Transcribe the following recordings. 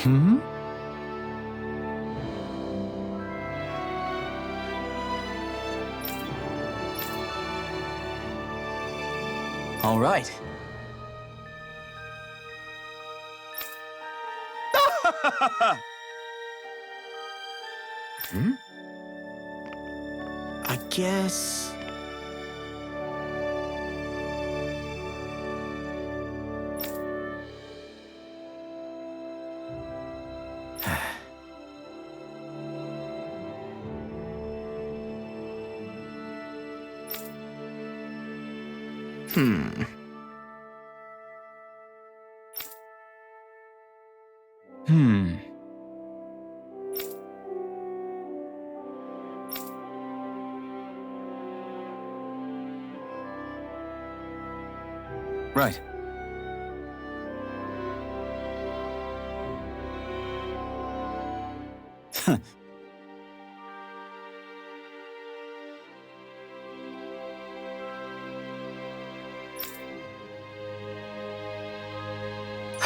Hmm? All right. Hmm? I guess... Hmm. Right.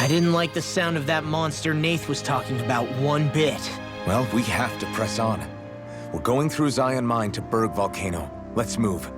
I didn't like the sound of that monster Nath was talking about one bit. Well, we have to press on. We're going through Zion Mine to Berg Volcano. Let's move.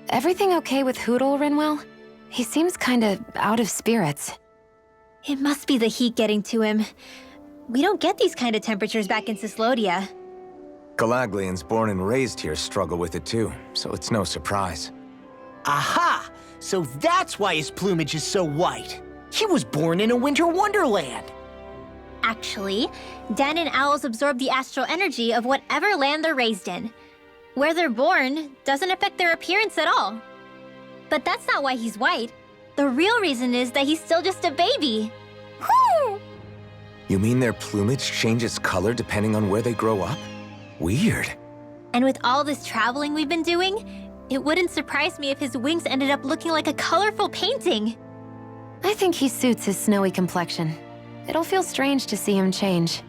Everything okay with Hootle, Rinwell? He seems kinda out of spirits. It must be the heat getting to him. We don't get these kind of temperatures back in Cislodia. Galaglians born and raised here struggle with it too, so it's no surprise. Aha! So that's why his plumage is so white. He was born in a winter wonderland. Actually, Dan and owls absorb the astral energy of whatever land they're raised in. Where they're born doesn't affect their appearance at all. But that's not why he's white. The real reason is that he's still just a baby. You mean their plumage changes color depending on where they grow up? Weird. And with all this traveling we've been doing, it wouldn't surprise me if his wings ended up looking like a colorful painting. I think he suits his snowy complexion. It'll feel strange to see him change.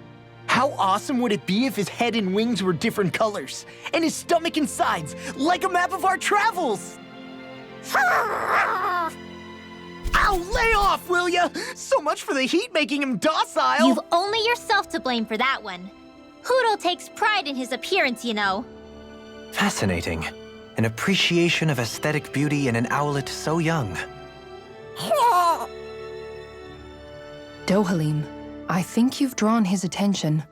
How awesome would it be if his head and wings were different colors, and his stomach and sides, like a map of our travels? Ow, lay off, will ya? So much for the heat making him docile. You've only yourself to blame for that one. Hootle takes pride in his appearance, you know. Fascinating. An appreciation of aesthetic beauty in an owlet so young. Dohalim, I think you've drawn his attention.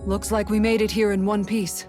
Looks like we made it here in one piece.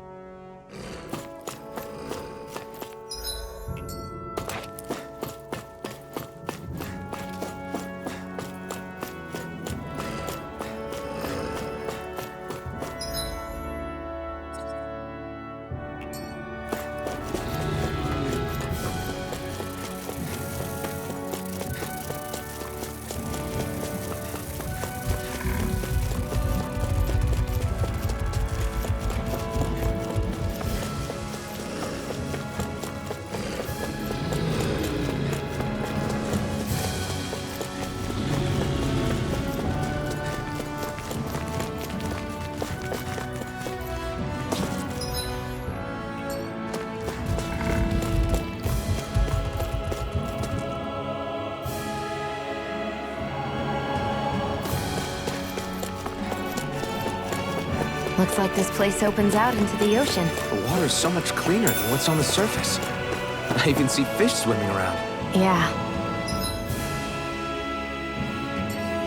Looks like this place opens out into the ocean. The water's so much cleaner than what's on the surface. I even see fish swimming around. Yeah.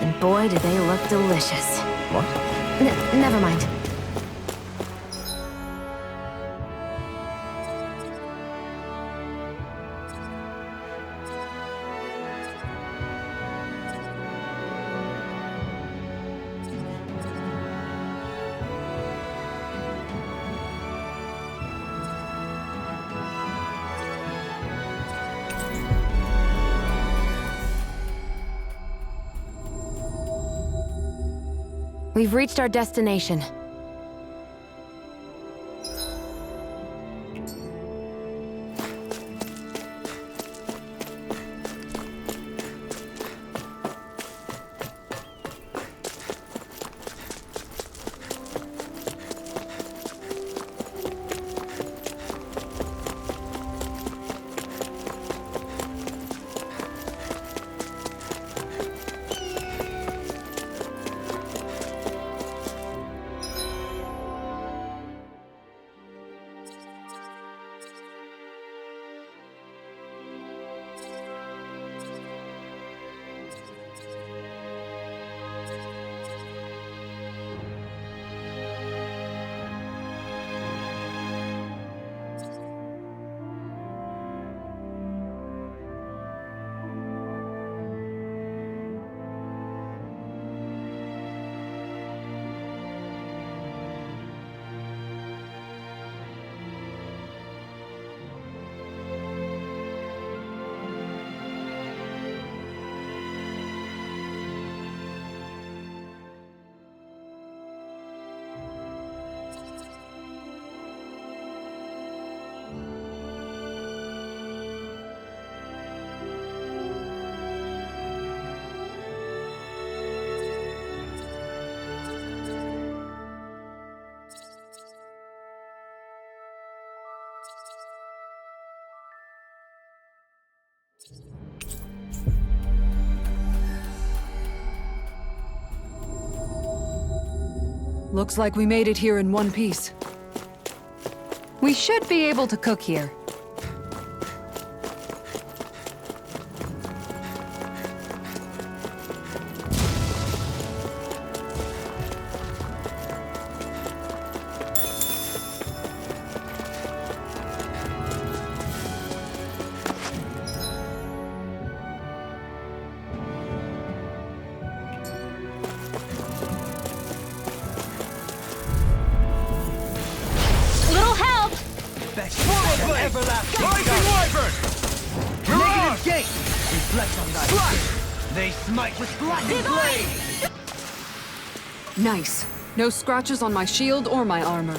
And boy, do they look delicious. What? Never mind. We've reached our destination. Looks like we made it here in one piece. We should be able to cook here. Little help! Rising Wyvern! Negative gate! Reflect on thy skin. They smite with blackened blade! Nice. No scratches on my shield or my armor.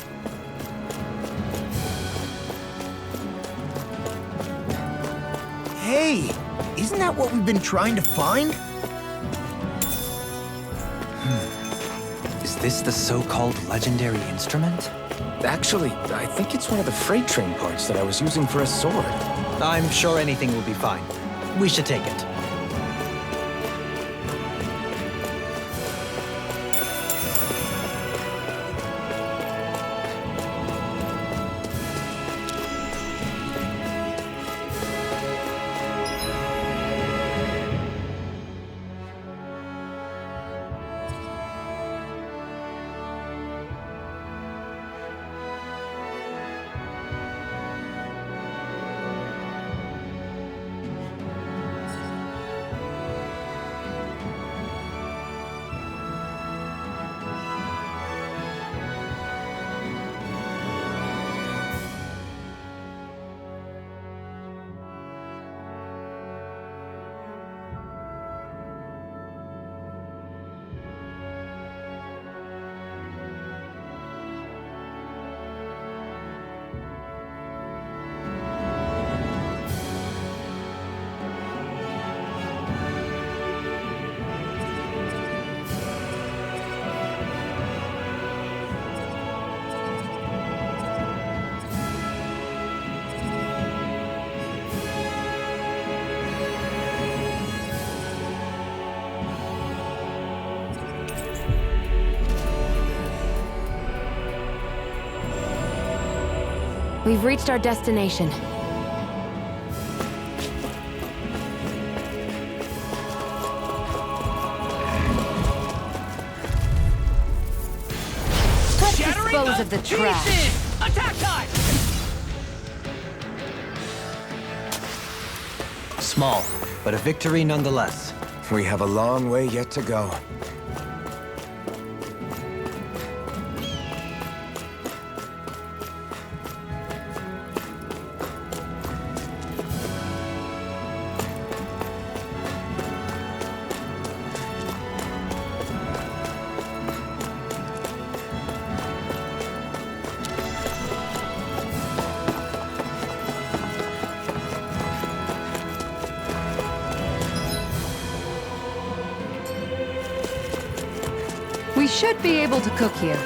Hey, isn't that what we've been trying to find? Is this the so-called legendary instrument? Actually, I think it's one of the freight train parts that I was using for a sword. I'm sure anything will be fine. We should take it. We've reached our destination. Let's dispose of the trash. Attack time! Small, but a victory nonetheless. We have a long way yet to go. We should be able to cook here.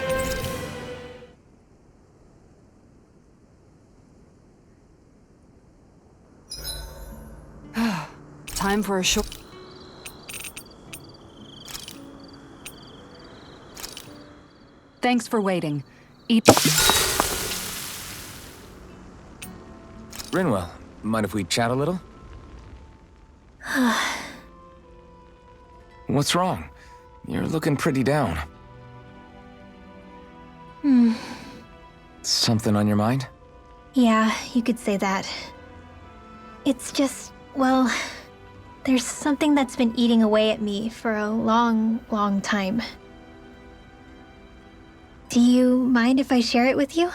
Time for a short... Thanks for waiting. Rinwell, mind if we chat a little? What's wrong? You're looking pretty down. Something on your mind? Yeah, you could say that. It's just, well, there's something that's been eating away at me for a long, long time. Do you mind if I share it with you?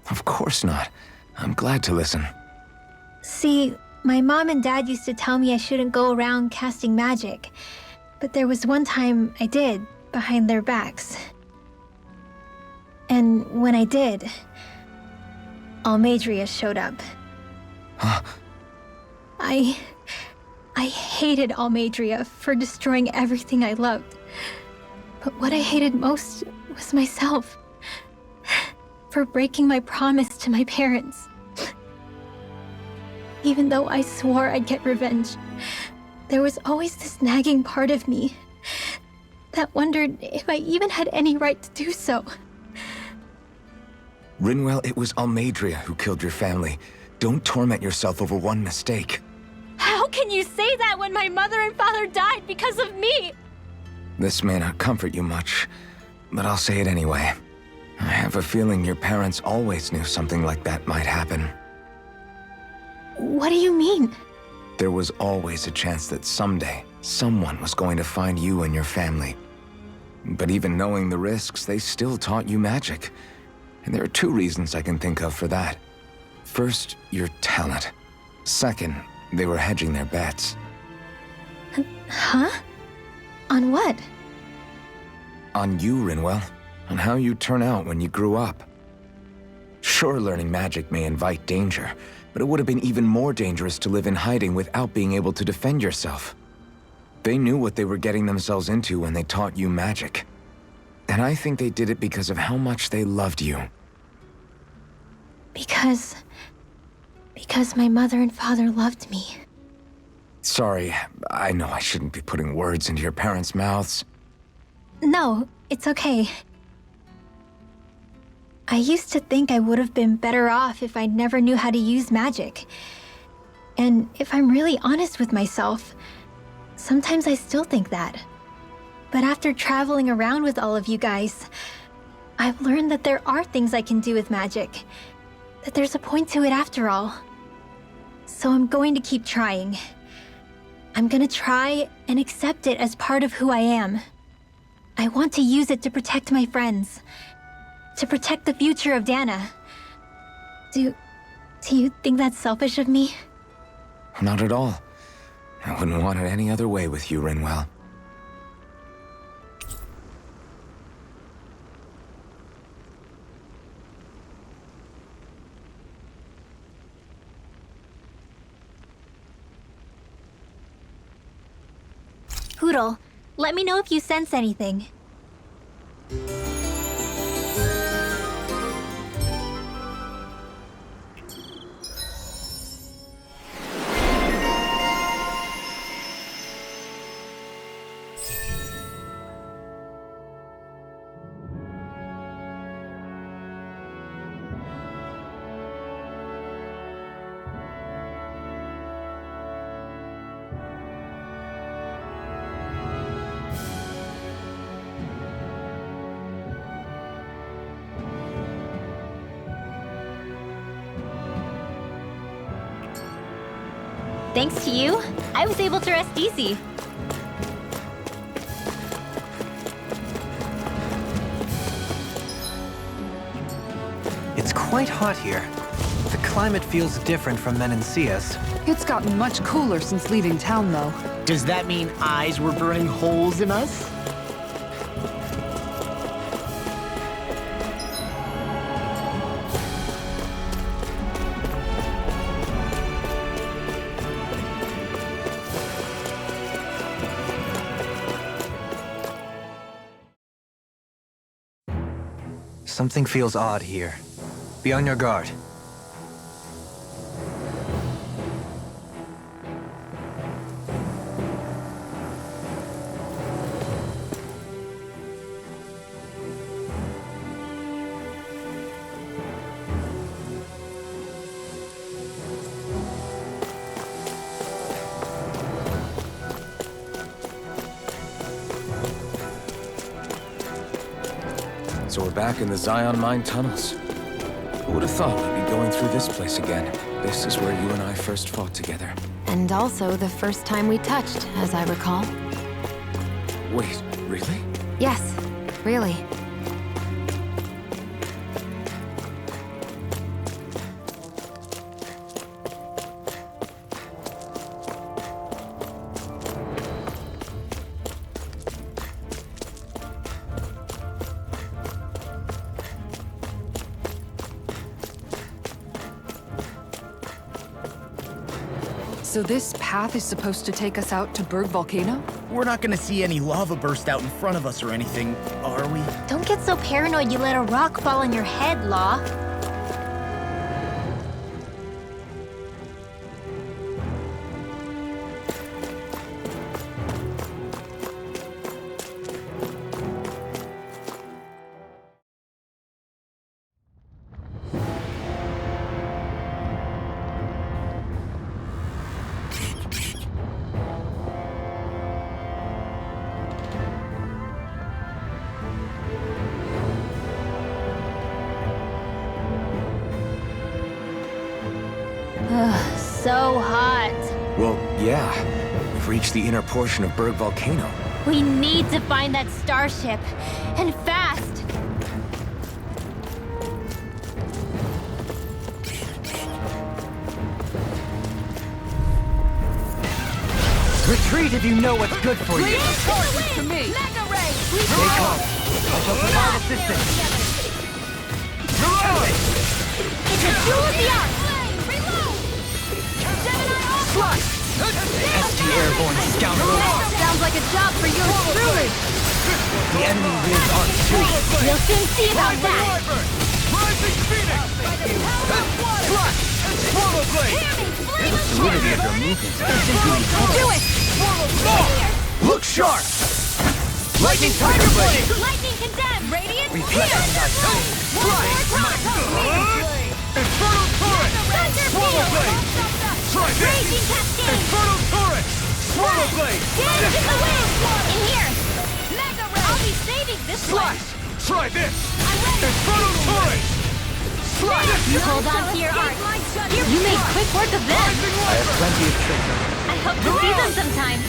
Of course not. I'm glad to listen. See, my mom and dad used to tell me I shouldn't go around casting magic. But there was one time I did, behind their backs. And when I did, Almadria showed up. Huh? I hated Almadria for destroying everything I loved. But what I hated most was myself. For breaking my promise to my parents. Even though I swore I'd get revenge, there was always this nagging part of me that wondered if I even had any right to do so. Rinwell, it was Almadria who killed your family. Don't torment yourself over one mistake. How can you say that when my mother and father died because of me? This may not comfort you much, but I'll say it anyway. I have a feeling your parents always knew something like that might happen. What do you mean? There was always a chance that someday, someone was going to find you and your family. But even knowing the risks, they still taught you magic. And there are two reasons I can think of for that. First, your talent. Second, they were hedging their bets. Huh? On what? On you, Rinwell. On how you turn out when you grew up. Sure, learning magic may invite danger, but it would have been even more dangerous to live in hiding without being able to defend yourself. They knew what they were getting themselves into when they taught you magic. And I think they did it because of how much they loved you. Because my mother and father loved me. Sorry, I know I shouldn't be putting words into your parents' mouths. No, it's okay. I used to think I would have been better off if I never knew how to use magic. And if I'm really honest with myself, sometimes I still think that. But after traveling around with all of you guys, I've learned that there are things I can do with magic. That there's a point to it after all. So I'm going to keep trying. I'm gonna try and accept it as part of who I am. I want to use it to protect my friends. To protect the future of Dahna. Do you think that's selfish of me? Not at all. I wouldn't want it any other way with you, Rinwell. Poodle, let me know if you sense anything. Thanks to you, I was able to rest easy. It's quite hot here. The climate feels different from Menancia's. It's gotten much cooler since leaving town, though. Does that mean eyes were burning holes in us? Something feels odd here. Be on your guard. So we're back in the Zion Mine tunnels. Who would have thought we'd be going through this place again? This is where you and I first fought together. And also the first time we touched, as I recall. Wait, really? Yes, really. So this path is supposed to take us out to Berg Volcano? We're not gonna see any lava burst out in front of us or anything, are we? Don't get so paranoid you let a rock fall on your head, Law. so hot. Well, yeah. We've reached the inner portion of Berg Volcano. We need to find that starship. And fast. Retreat if you know what's good for you. To me. Stay calm. I shall provide assistance. It's a duel of the arts. ST airborne scoundrel. Sounds like a job for you truly. The enemy lives on two. We'll soon see about that. Rising Phoenix! Flash! Swallow blade! The fluidity of your movements is simply Do it! Look sharp! Lightning tiger blade! Lightning condemned. Radiant Reflect on that blade! Infernal turret! Swallow blade! Try this! Raging cascade. Infernal turret! Swallow blade! Get into the wind. In here. I'll be saving this one. Slash! Try this! Infernal turret! Slash! Hold on to your art. You made quick work of them. I have plenty of tricks. I hope to see them sometime.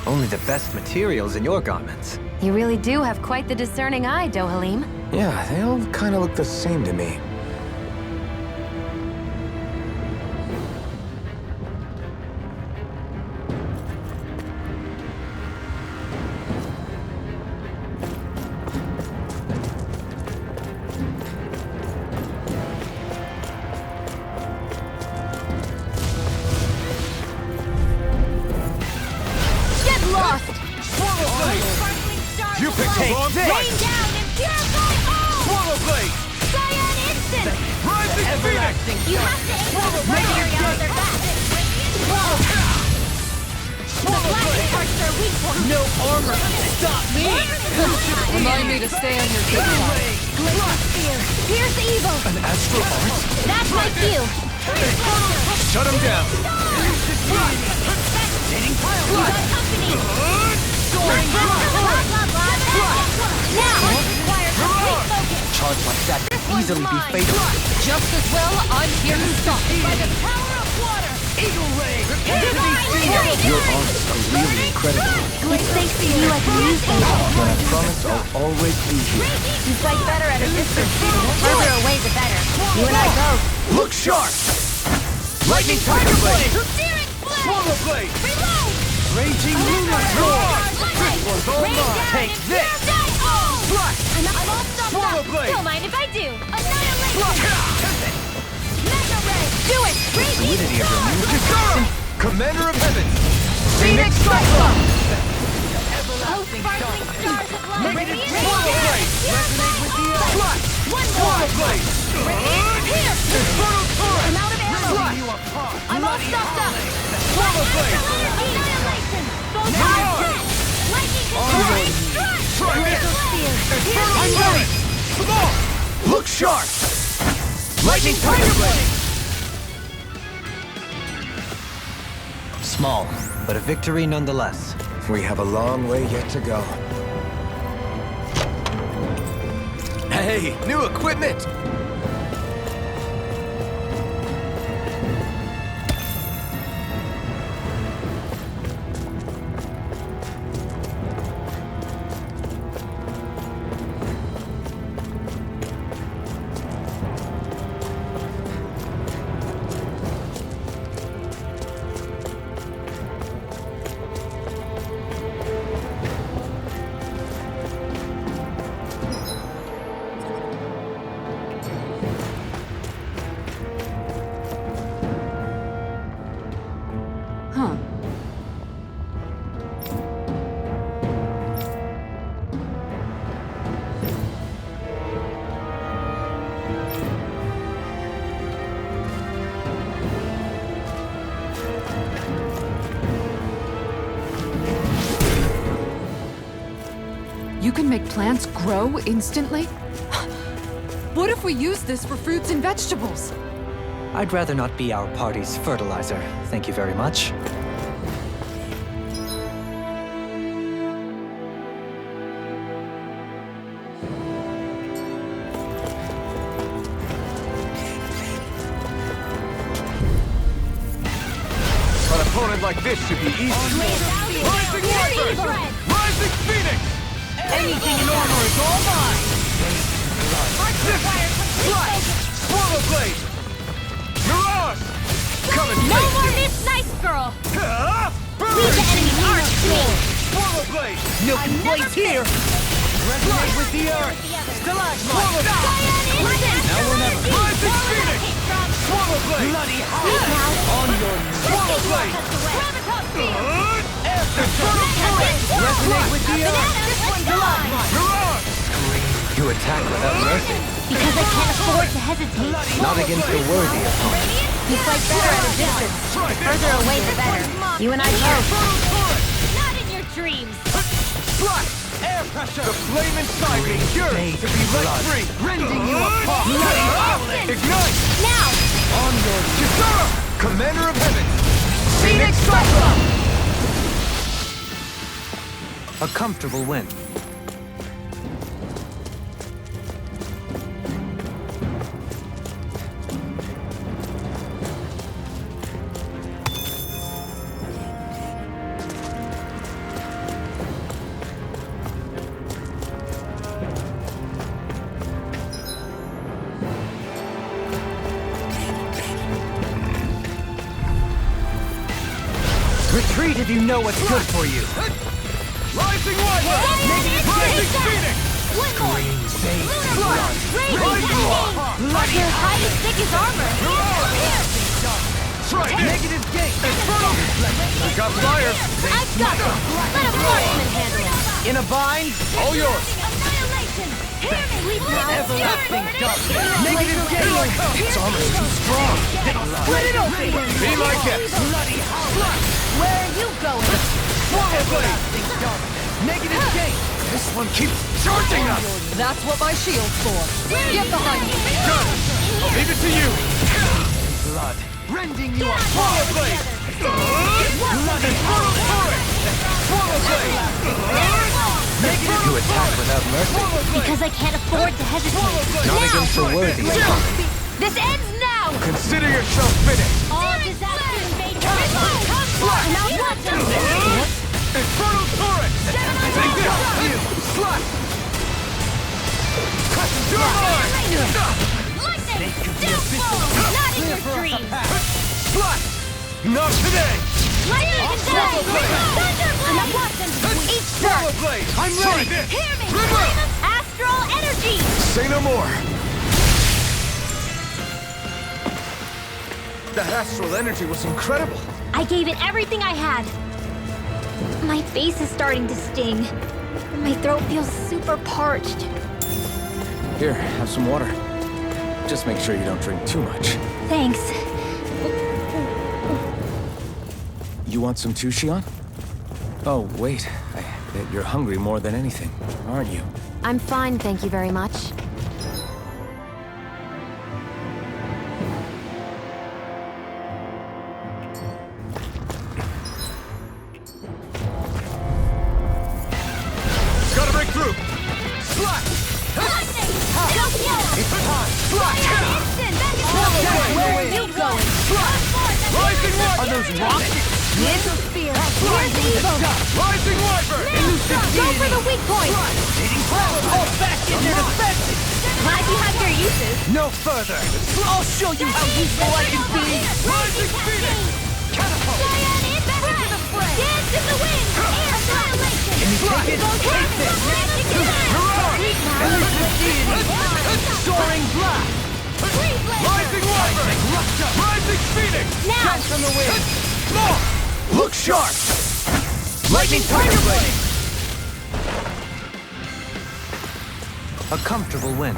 Only the best materials in your garments. You really do have quite the discerning eye, Dohalim. Yeah, they all kind of look the same to me. Get lost. You can take this! Rain down and purify all. Swallow blade! Cyan instant. Rising everlasting! You have to aim for the right area on their back. The black parts are weak for No armor can stop me! Remind me to stay on your good side. Glacial spear. Pierce evil. An astral art? That's my cue. Shut him down! He's on company. Now, require complete focus. Charge like that could easily be fatal. Just as well, I'm here to stop. By the power of water. Eagle ray! Your arts are really incredible. Glitch they see you like news angel. And I promise I'll always be here. You fight better at a distance. The further away, the better. You and I both. Look sharp! Lightning tiger blade! Searing blade. Swallow blade! Reload. Raging lunar sword! This one's all Rain mine! down Take and this! purify all. Slash! I'm all stopped Swallow up. blade. Don't mind if I do. Annihilation. Slash! Mega ray. Do it. Raging Fluidity of your movements is simply... Commander of Heavens! Phoenix Cyclone! Oh, sparkling stars of light. Radiant Swallow blade! Resonate with the Slash! One more. Swallow blade! Here. Infernal turret! I'm out of ammo. Slash! I'm all stopped up. Swallow blade! Annihilation. Both Now! sides dead. Lightning Onward. control. Try this! Infernal turret! Come on! Look sharp! Lightning tiger blade! Small, but a victory nonetheless. We have a long way yet to go. Hey, new equipment! Huh. You can make plants grow instantly? What if we use this for fruits and vegetables? I'd rather not be our party's fertilizer. Thank you very much. opponent like this should be easy. Rising Wyvern! Rising Phoenix! Anything in armor is all mine! Slash! Swallow Blade! Mirage! Come and No face more me! Miss Nice Girl! Burn! Leave the enemy unscathed! Swallow Blade! No complaints here! Resonate with the earth! Swallow Blade! Now we're never- Rising Phoenix! Swallow Blade! Bloody On your knees! Swallow Blade! Infernal Torrent! Resonate with the earth! Mirage! You attack without mercy. Because I can't afford to hesitate. Not against a worthy opponent. You fight better at a distance. The further away, the better. You and I both. Not in your dreams. Slash! Air pressure! The flame inside me yearns to be let free! Rending you apart! Ignite! Now! On your Kisara! Commander of Heaven! Phoenix Cyclone! A comfortable win. Retreat if you know what's good for you! Rising Wyvern! Rising Phoenix! One more! Bloody Your highest thickest armor! Try this! Negative gate! Infernal! We got fire! I've got it! Let a marksman handle it! In a bind? All yours! Annihilation! Hear me! We've Everlasting darkness! Negative gate! Its armor's too strong! Split it open! Be my guest! Where are you going? Swallow Blade! Negative gate! This one keeps charging us! That's what my shield's for. Get behind me. Done! I'll leave it to you! Blood! Rending you apart! Swallow Blade! Blood Infernal Torrent! Swallow Blade! You attack without mercy. Because I can't afford to hesitate. Not against a worthy opponent. This ends now! Consider yourself finished! All disaster invaders! Now what does Infernal Torrent! Take this! Slash! Cut your line! Lightning! Downfall! Not in your dreams! Slash! Not today! Lightning and Thunderblade! Each Swallow turn! Blade! I'm ready! Hear me! River! Astral energy! Say no more! That astral energy was incredible! I gave it everything I had. My face is starting to sting. And my throat feels super parched. Here, have some water. Just make sure you don't drink too much. Thanks. You want some too, Xion? Oh, wait. I bet you're hungry more than anything, aren't you? I'm fine, thank you very much. Gotta break through! Slash! Lightning! It's time! Slash! Where are you going? Rising Wyvern! Are those rockets? Mesosphere! Here's evil! Rising Wyvern! Go for the weak point! Hold back in their defenses! Glad you have your uses. No further! I'll show you how useful I can be! Rising Phoenix! Catapult! Dance in the wind! Annihilation! Take it! Take this! Soaring blast! Rising Wyvern! Rising Phoenix! Now! From the wind! More! Look sharp! Lightning Tiger Blade! A comfortable win.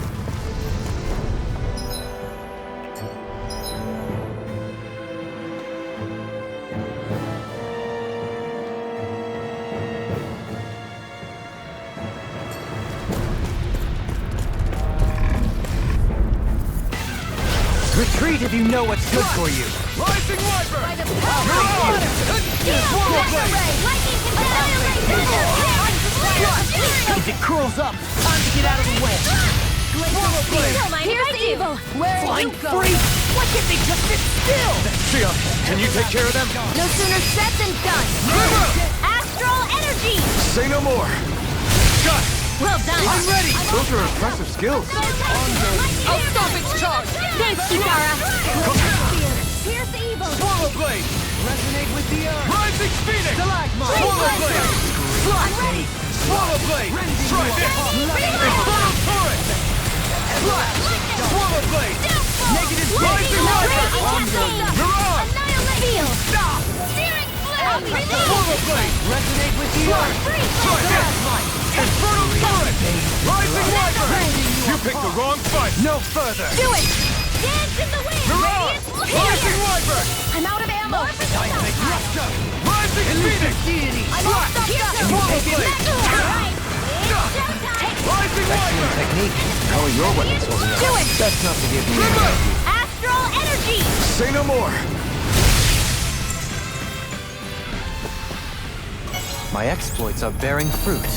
Retreat if you know what's good for you! Rising Wyvern! If it curls up, time to get out of the way! Swallow blade! Don't mind if I do. evil! Where are Flying you going? free? Why can't they just sit still? Sia, can you take care of them? No sooner said than done! Astral energy! Say no more! Got it! Well done. I'm ready! Those are impressive skills. I'll stop its charge! Thanks, Kitara. Here's evil! Swallow blade! Resonate with the earth. Rising phoenix! Stalagmite. Swallow blade! I'm ready. Swallow blade! Try this! Infernal turret! Slash! Swallow blade! Negative Rising wyvern! Mirage! Annihilate! Stop! Searing flame! Swallow blade! Resonate with the Slash! earth. Try this! Infernal turret! Rising wyvern! You picked the wrong fight! No further. Do it! Dance in the wind! Mirage! Rising wyvern! I'm out of ammo! Russia! Rising phoenix! Deity. Slash! Swallow blade! Rising wyvern! Technique. How are your weapons holding up? Do it! That's not to give me Liberate! Astral energy! Say no more! My exploits are bearing fruit.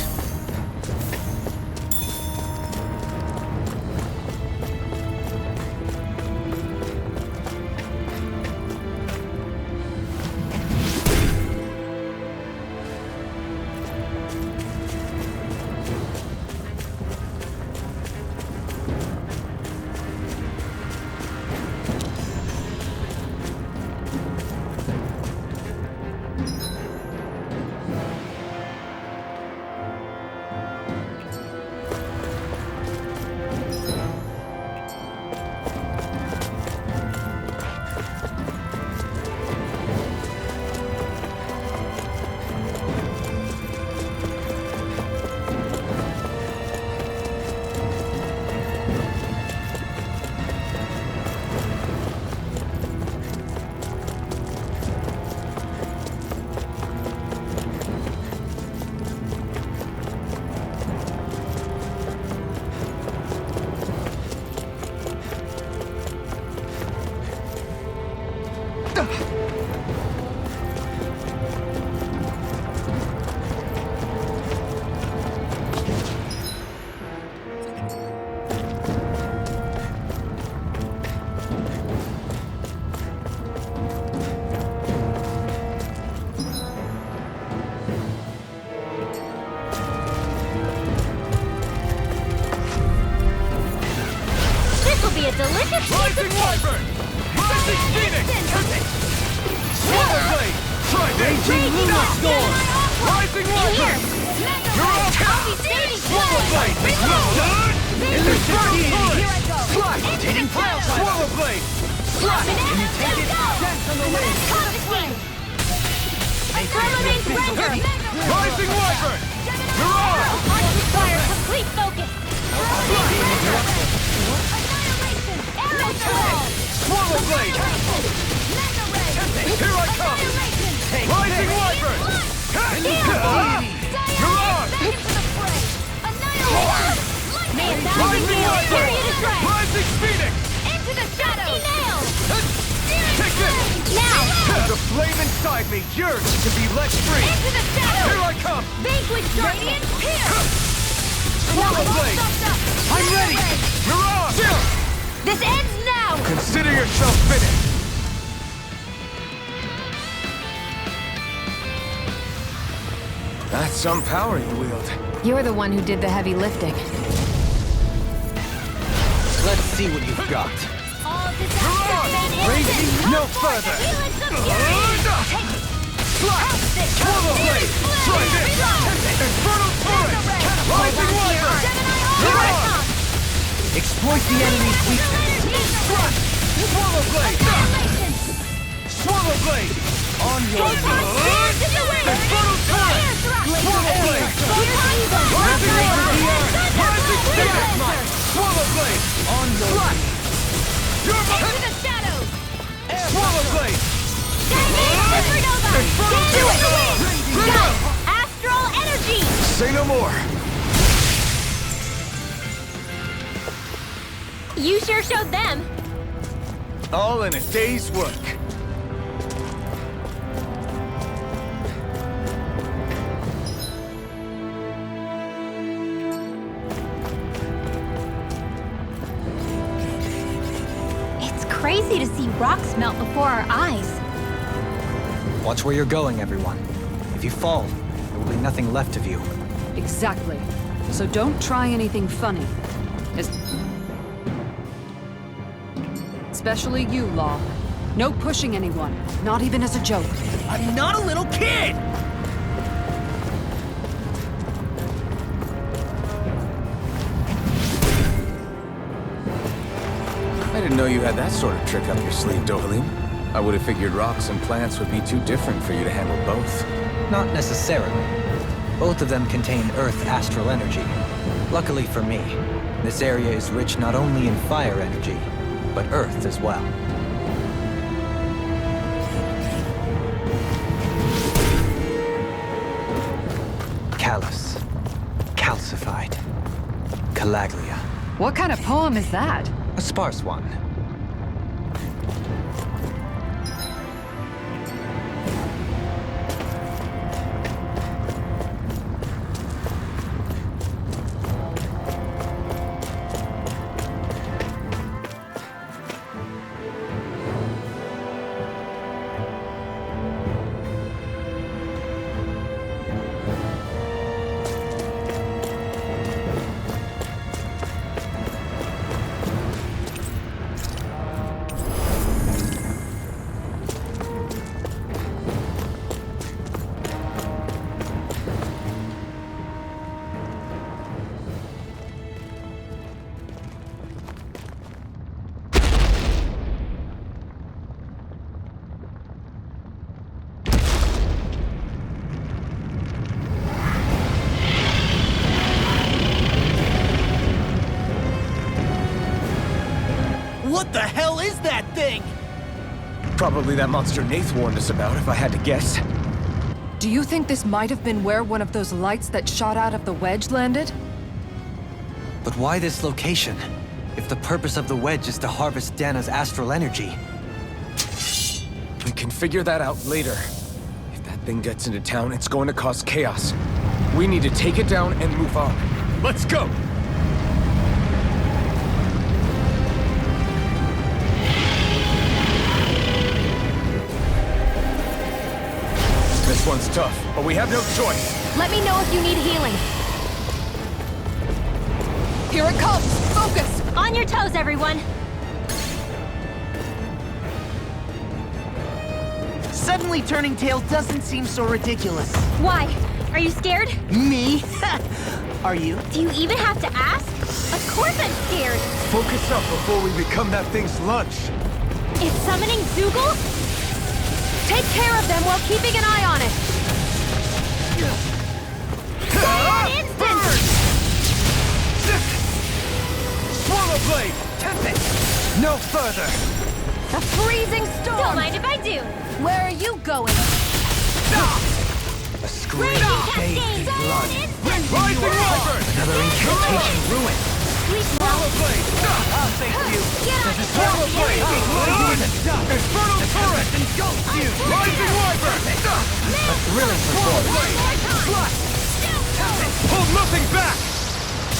Be a delicious Rising wyvern! Rising phoenix! Swallow blade! Try this! Storm. Rising wyvern! Mirage! Swallow blade! Infernal turret! Slash! Swallow blade! Slash! Dance on the wind. Rising wyvern! Mirage! Fire complete focus! Swallow blade! Here I come! Rising wyvern! Mirage! Rising wyvern! Rising phoenix! Into the shadows! Take this! Now! The flame inside me yearns to be let free! Into the shadows! Here I come! Vanquish Radiant Pierce! Swallow blade! I'm ready! Mirage! This ends now! Consider yourself finished! That's some power you wield. You're the one who did the heavy lifting. Let's see what you've got. All disaster Raging no further! Slash! Swallow blade! Try this! Infernal turret! Rising wyvern! Mirage! Exploit the enemy's weakness. Slash! Swallow blade! Swallow blade! On your Infernal turret! Swallow blade! Rising wyvern! Rising phoenix! Swallow blade! On your Slash! You're my Into the shadows! Swallow blade! Supernova! Do it! Got it! Astral energy! Say no more! You sure showed them. All in a day's work. crazy to see rocks melt before our eyes. Watch where you're going, everyone. If you fall, there will be nothing left of you. Exactly. So don't try anything funny. Especially you, Law. No pushing anyone, not even as a joke. I'm not a little kid! I didn't know you had that sort of trick up your sleeve, Dohalim. I would have figured rocks and plants would be too different for you to handle both. Not necessarily. Both of them contain Earth astral energy. Luckily for me, this area is rich not only in fire energy, but Earth as well. Callous, calcified, Calaglia. What kind of poem is that? A sparse one. What the hell is that thing? Probably that monster Nath warned us about, if I had to guess. Do you think this might have been where one of those lights that shot out of the wedge landed? But why this location? If the purpose of the wedge is to harvest Dahna's astral energy. We can figure that out later. If that thing gets into town, it's going to cause chaos. We need to take it down and move on. Let's go! This one's tough, but we have no choice. Let me know if you need healing. Here it comes! Focus! On your toes, everyone! Suddenly turning tail doesn't seem so ridiculous. Why? Are you scared? Me? Are you? Do you even have to ask? Of course I'm scared! Focus up before we become that thing's lunch. It's summoning Dougal? Take care of them while keeping an eye on it. An instant! Swallow blade! Tempest! No further! A freezing storm! Don't mind if I do! Where are you going? A scream Raging bathed in Cascade! blood. Rising Wyvern! Another incantation ruined. Swallow blade! I'll thank you! Get on the Swallow blade! Infernal turret! Engulf you! Rising Wyvern! A thrilling Swallow performance. blade! Slash! Hold nothing back!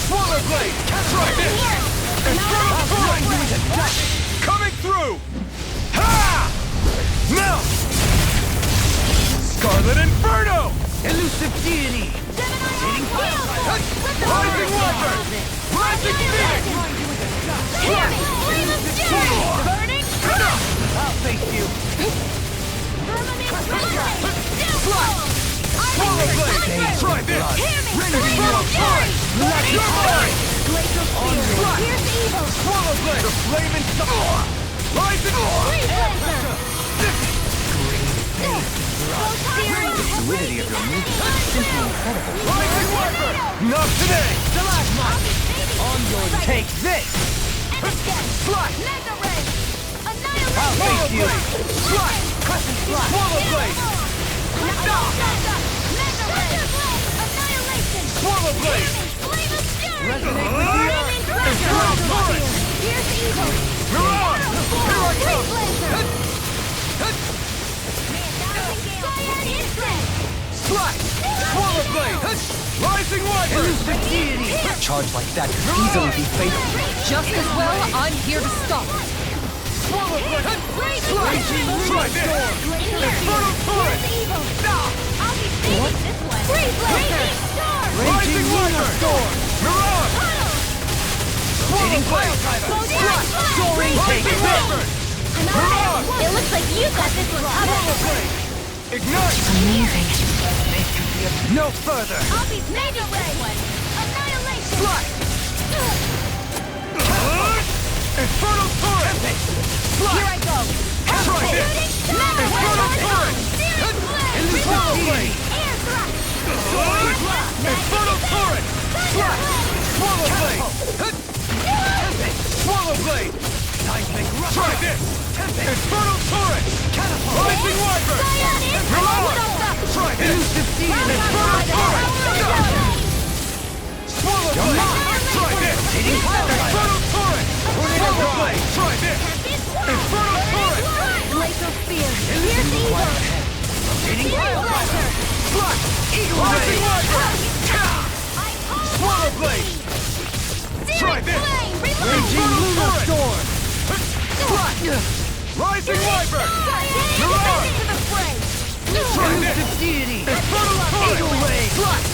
Swallow blade! Try this! Infernal turret! Coming through! Ha! Now! Scarlet Inferno! Elusive deity! Rising Wyvern! Rising Phoenix! Burning I'll face you! Swallow blade! Try this! Infernal turret! You're mine! Swallow blade! The flame and Rising The fluidity of your movement is simply incredible. Rising Wyvern! Not today! On your take this! Slash! I'll face you! Slash! Crescent slash! Swallow blade! Swallow blade! Resonate with the earth! Infernal turret! You're on! Here I come! Slash! Swallow blade! Rising Wyvern! Elusive deity! A charge like that could easily be fatal. Just as well, I'm here to stop. Swallow Raging Lunar Storm! Infernal Torrent! I'll be saving this one. Raging Storm! Raging Lunar Storm! Mirage! Swirling Blade! Soaring Rising Wyvern! Mirage! It looks like you got this one covered. Swirl Blade! Ignite! Amazing. No further! I'll be saving this one. Annihilation! Fly! Infernal Torrent! Here I go. Try this! Infernal Torrent! Swirl Blade! Air thrust! Infernal Torrent! Swallow Blade! Swallow Blade! Try this! Infernal Torrent! Rising Wyvern! Mirage! Try this! Infernal Torrent! Swallow Blade! Try this! Infernal Torrent! Swallow Blade! Try this! Infernal Torrent! Glacial Spear! Here's the evil! Spear Blaster! Flash! Rising Wyvern! Swallow Blade! Try this! Raging Lunar Storm! Flash! Rising Wyvern! Mirage! Try this! Infernal Torrent! Flash!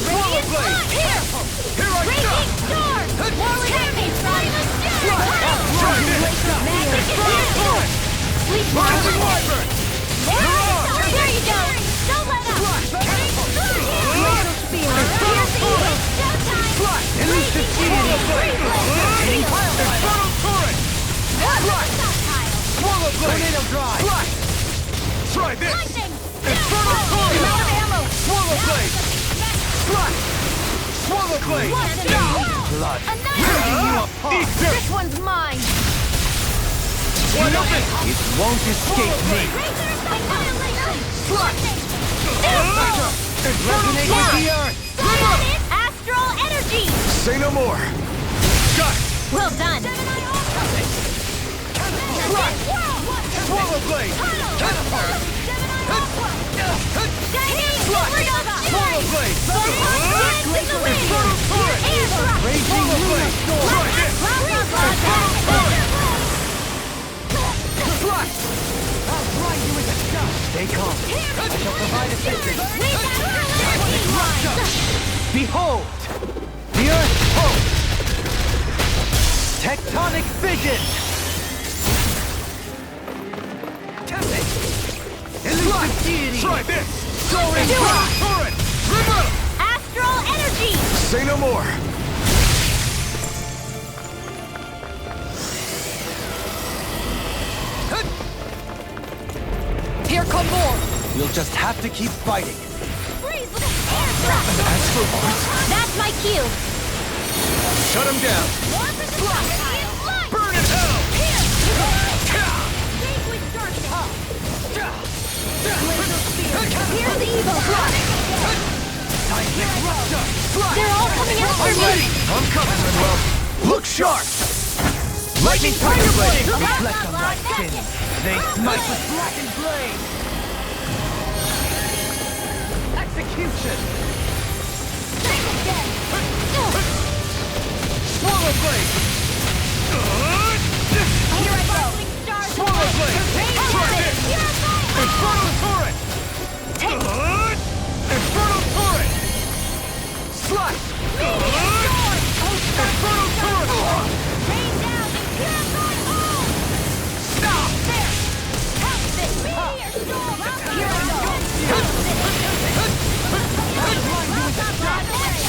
Swallow Blade! Here I Raging come! Storm! Whirling Tempest! Try this! Infernal Torrent! Rising Wyvern! Mirage! There you go! Don't let up! Glacial Spear! Here's the evil! Showtime! Flash! Elusive Swallow Blade! Infernal Torrent! Flash! Swallow Blade! Tornado Drive! Flash! Try this! Lightning! Infernal Torrent! I'm out of ammo! Swallow Blade! Flash! Swallow Blade! Blood. Eat This dirt! one's mine! Wide open! It won't escape me. Annihilation! Flash! Infernal Resonate with the Torrent! earth. Astral Energy! Say no more. Got it! Well done! Flash! Swallow Blade! Catapult! Swallow Blade! Infernal Torrent! Swallow Blade! Try this! Infernal Torrent! Flash! I'll grind you into dust! Stay calm. I shall provide assistance. Rupture! Behold! The Earth hope! Tectonic vision! Elusive Deity! Try this! Soaring Torrent! Rebuttal! Astral Energy! Say no more. Here come more! We'll just have to keep fighting. Freeze with air thrust! That's my cue! Shut him down! Burn in hell! Here's the evil! Seismic Rupture! They're all coming out for I'm me! ready! I'm coming, Manuel! Look sharp! Lightning Tiger Blade! Reflect on my sins. They smite with blackened blade. Execution! Swallow Blade! Here I go! Swallow Blade! Try this! Infernal Torrent! Infernal Torrent! Slash! Infernal Torrent! Rain down and purify all! Stop! There! Help this! Meteor storm! Here I go!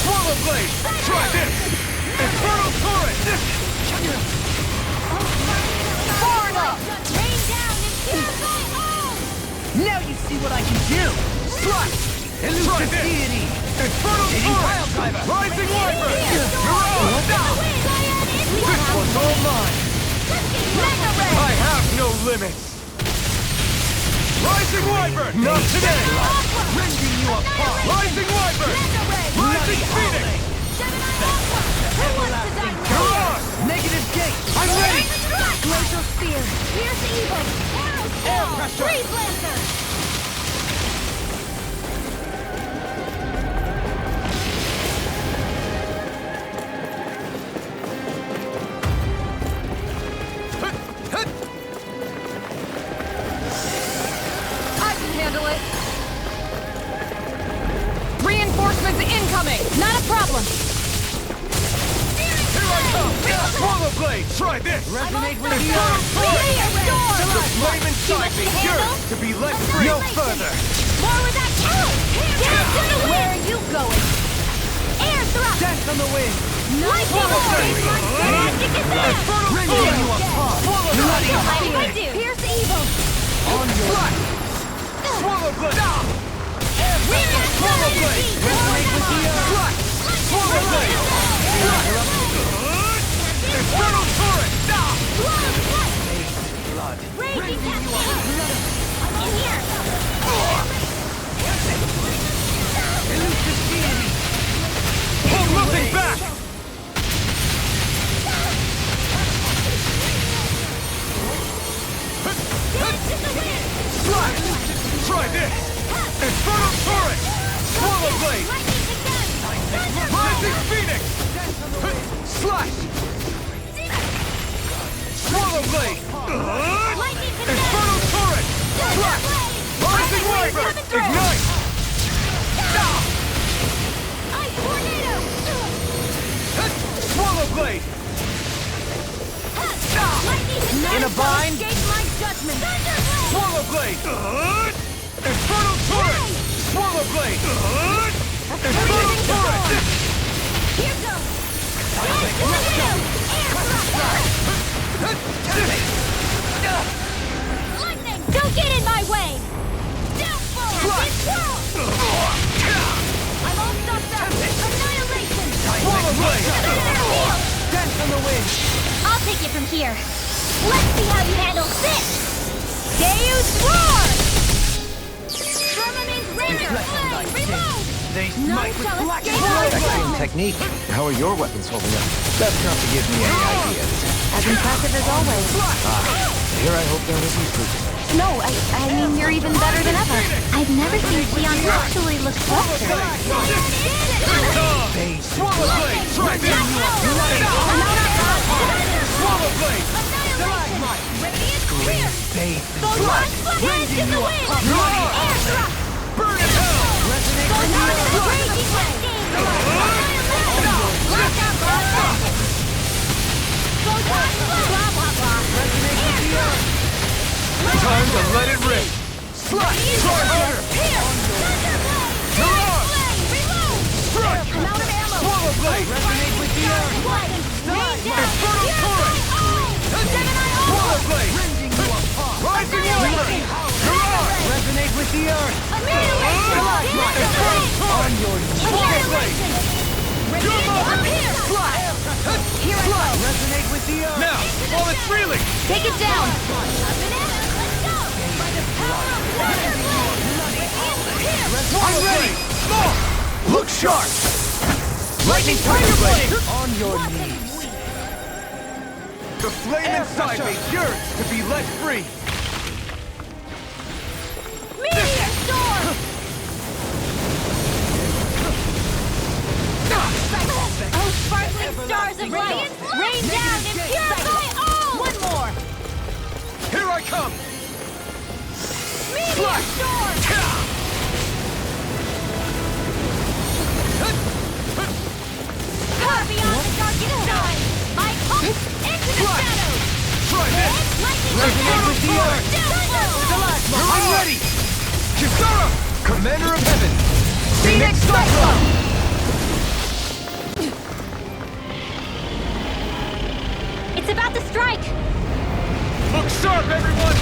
Swallow Blade! Try this! Infernal Torrent! Far enough! Rain down and purify all! Now you see what I can do! Slash! Elusive Deity! Infernal Torrent! Rising Wyvern! Stop! This one's all mine! I have no limits! Rising Wyvern! Not today! Rending you apart! Rising Wyvern! Rising Phoenix! Mirage! Negative gate! I'm ready! Glacial Spear! Here's the evil! Air pressure! Freeze Blaster! Swallow blade! Try this! Resonate with the Meteor storm! The flame inside me yearns to be let free! No further! More with that power! Dance in the wind! Where are you going? Air thrust! Dance on the wind! Lightning storm! Magic is there! Rending you apart! Bloody Hiding I do! Pierce evil! On your Flash! Swallow blade! Rena Swallow blade! Resonate with the earth! Flash! Swallow blade! Infernal turret! Blood! Raging cascade! In here! Elusive deity! Hold nothing back! Flash! Try this! Infernal turret! Swallow blade! Rising phoenix! Slash! Swallow blade! Infernal turret! Slash! Rising wyvern! Ignite! Ice tornado! Swallow blade! In a bind? Escape my judgment! Swallow blade! Infernal turret! Swallow blade! Infernal turret! Here goes! Lightning! Don't get in my way! Downfall! I'm all stuffed up! Annihilation! Swallow blade! Dance on the wind! I'll take it from here. Let's see how you handle this! Deus Roar! Firmament Raider! Reload! They No smite with shall black escape fire! my Excellent judgment! technique. How are your weapons holding up? Best not to give me any ideas. As impressive as always. Here I hope there isn't proof. No, I mean, you're even better than ever. I've never seen Xion actually look flustered. Swallow blade! Try this! Swallow blade! Bathe! Hands in the wind! Air thrust! Burn in hell! Resonate with the earth! Raging cascade! Blackout blast! Blah blah blah! Resonate with the earth! Time to let it rip! Slash! Try harder! Strike! Swallow blade! Resonate with the earth! Infernal turret! Swallow blade! Rending you apart! Rising wyvern! Mirage! Resonate with the earth! Infernal turret! Swallow blade! Resonate with the earth! Now, while it's reeling! Take it down! I'm ready! More! Look sharp! Lightning tiger blade! On your knees! The flame inside me yearns to be let free! Meteor storm! Oh, sparkling stars of light! Rain down and purify all! One more! Here I come! Meteor storm! Far beyond the darkest time! I hope into the shadows! Try this! Lightning Resonate with the earth! I'm ready! Kisara! Commander of Heaven! Phoenix Cyclone! It's about to strike! Look sharp, everyone!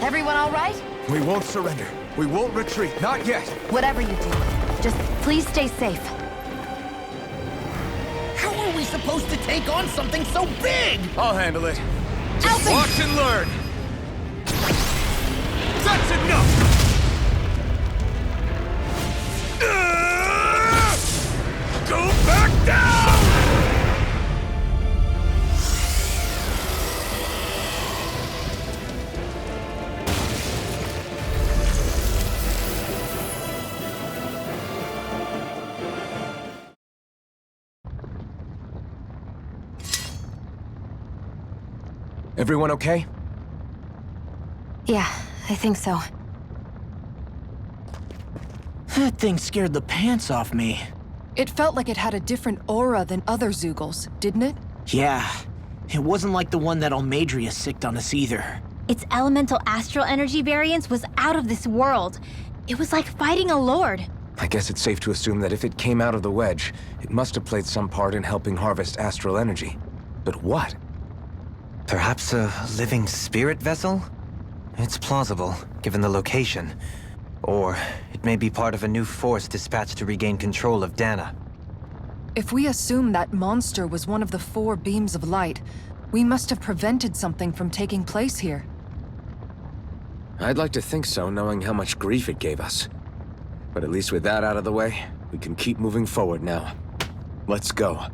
Everyone all right? We won't surrender. We won't retreat. Not yet. Whatever you do, just please stay safe. How are we supposed to take on something so big? I'll handle it. Just watch and learn. That's enough! Go back down! Everyone okay? Yeah, I think so. That thing scared the pants off me. It felt like it had a different aura than other Zeugles, didn't it? Yeah, it wasn't like the one that Almadria sicked on us either. Its elemental astral energy variance was out of this world. It was like fighting a lord. I guess it's safe to assume that if it came out of the wedge, it must have played some part in helping harvest astral energy. But what? Perhaps a living spirit vessel? It's plausible, given the location. Or it may be part of a new force dispatched to regain control of Dahna. If we assume that monster was one of the 4 beams of light, we must have prevented something from taking place here. I'd like to think so, knowing how much grief it gave us. But at least with that out of the way, we can keep moving forward now. Let's go.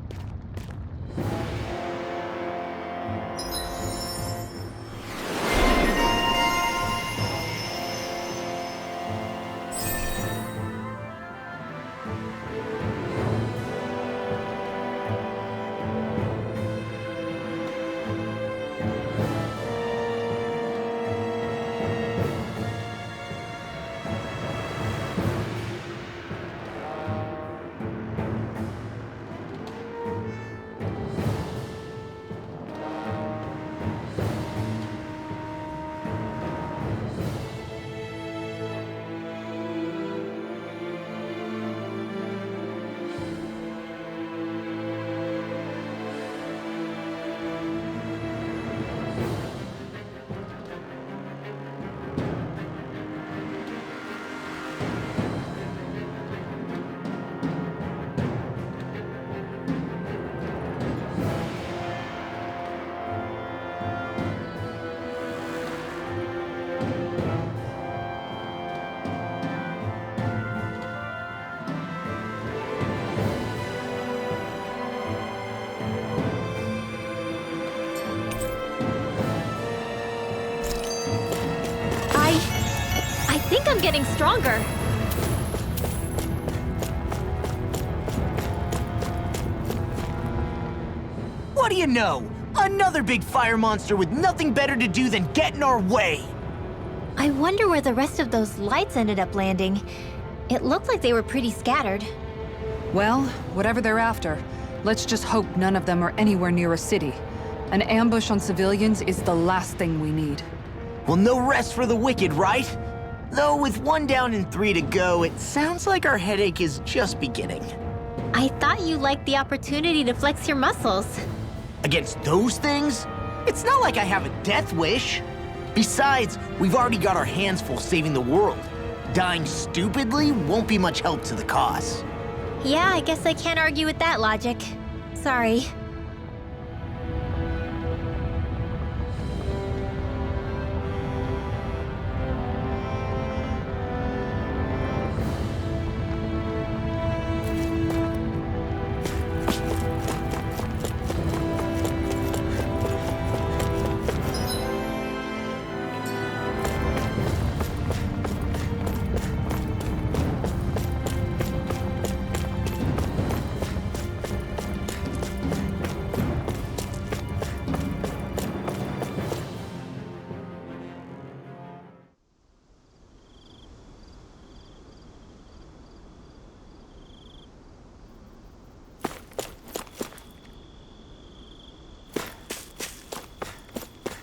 I think I'm getting stronger. What do you know? Another big fire monster with nothing better to do than get in our way. I wonder where the rest of those lights ended up landing. It looked like they were pretty scattered. Well, whatever they're after, let's just hope none of them are anywhere near a city. An ambush on civilians is the last thing we need. Well, no rest for the wicked, right? Though with 1 down and 3 to go, it sounds like our headache is just beginning. I thought you liked the opportunity to flex your muscles. Against those things? It's not like I have a death wish. Besides, we've already got our hands full saving the world. Dying stupidly won't be much help to the cause. Yeah, I guess I can't argue with that logic. Sorry.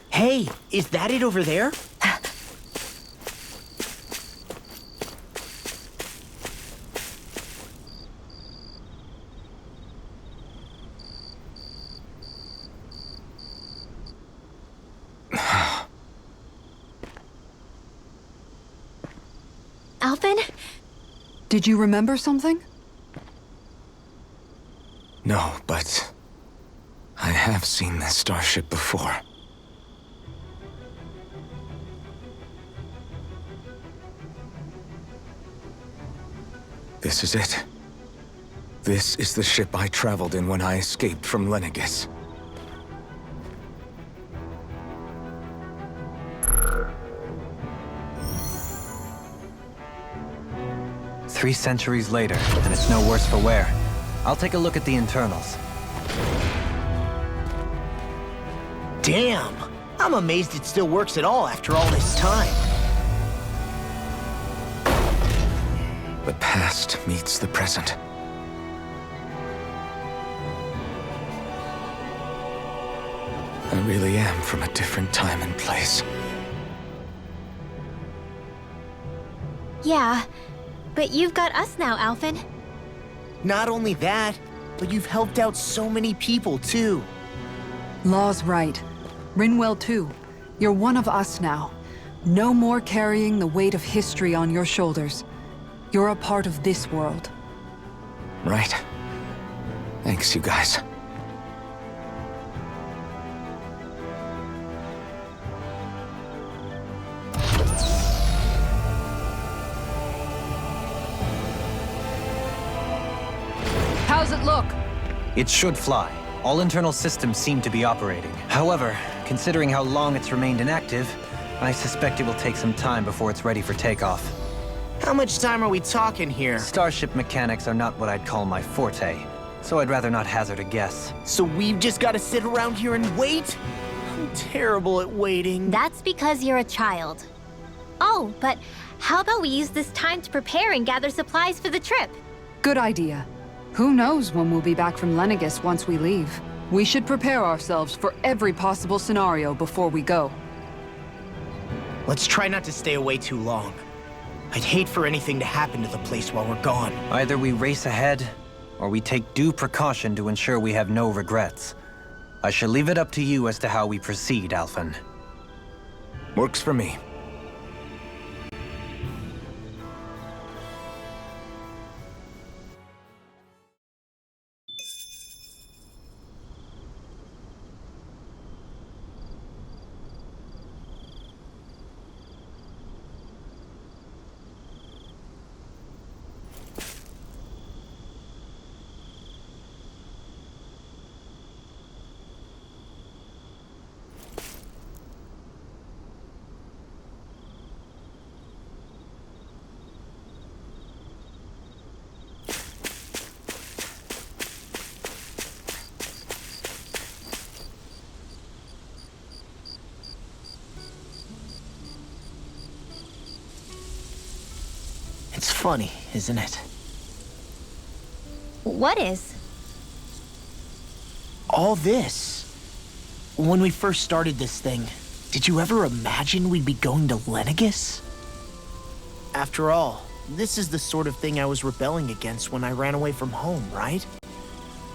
Hey, is that it over there? Alvin? Did you remember something? No, but I have seen this starship before. This is it. This is the ship I traveled in when I escaped from Lenegis. Three centuries later, and it's no worse for wear. I'll take a look at the internals. Damn! I'm amazed it still works at all after all this time. The past meets the present. I really am from a different time and place. Yeah, but you've got us now, Alphen. Not only that, but you've helped out so many people, too. Law's right. Rinwell too. You're one of us now. No more carrying the weight of history on your shoulders. You're a part of this world. Right. Thanks, you guys. How's it look? It should fly. All internal systems seem to be operating. However, considering how long it's remained inactive, I suspect it will take some time before it's ready for takeoff. How much time are we talking here? Starship mechanics are not what I'd call my forte, so I'd rather not hazard a guess. So we've just got to sit around here and wait? I'm terrible at waiting. That's because you're a child. Oh, but how about we use this time to prepare and gather supplies for the trip? Good idea. Who knows when we'll be back from Lenegis once we leave? We should prepare ourselves for every possible scenario before we go. Let's try not to stay away too long. I'd hate for anything to happen to the place while we're gone. Either we race ahead, or we take due precaution to ensure we have no regrets. I shall leave it up to you as to how we proceed, Alphen. Works for me. It's funny, isn't it? What is? All this. When we first started this thing, did you ever imagine we'd be going to Lenegis? After all, this is the sort of thing I was rebelling against when I ran away from home, right?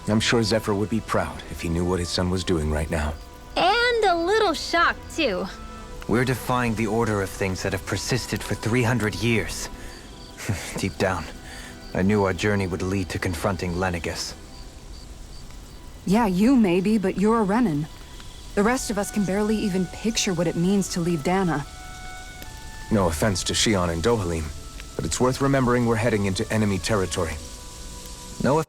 I'm sure Zephyr would be proud if he knew what his son was doing right now. And a little shocked, too. We're defying the order of things that have persisted for 300 years. Deep down, I knew our journey would lead to confronting Lenegis. Yeah, you maybe, but you're a Renan. The rest of us can barely even picture what it means to leave Dahna. No offense to Shion and Dohalim, but it's worth remembering we're heading into enemy territory. No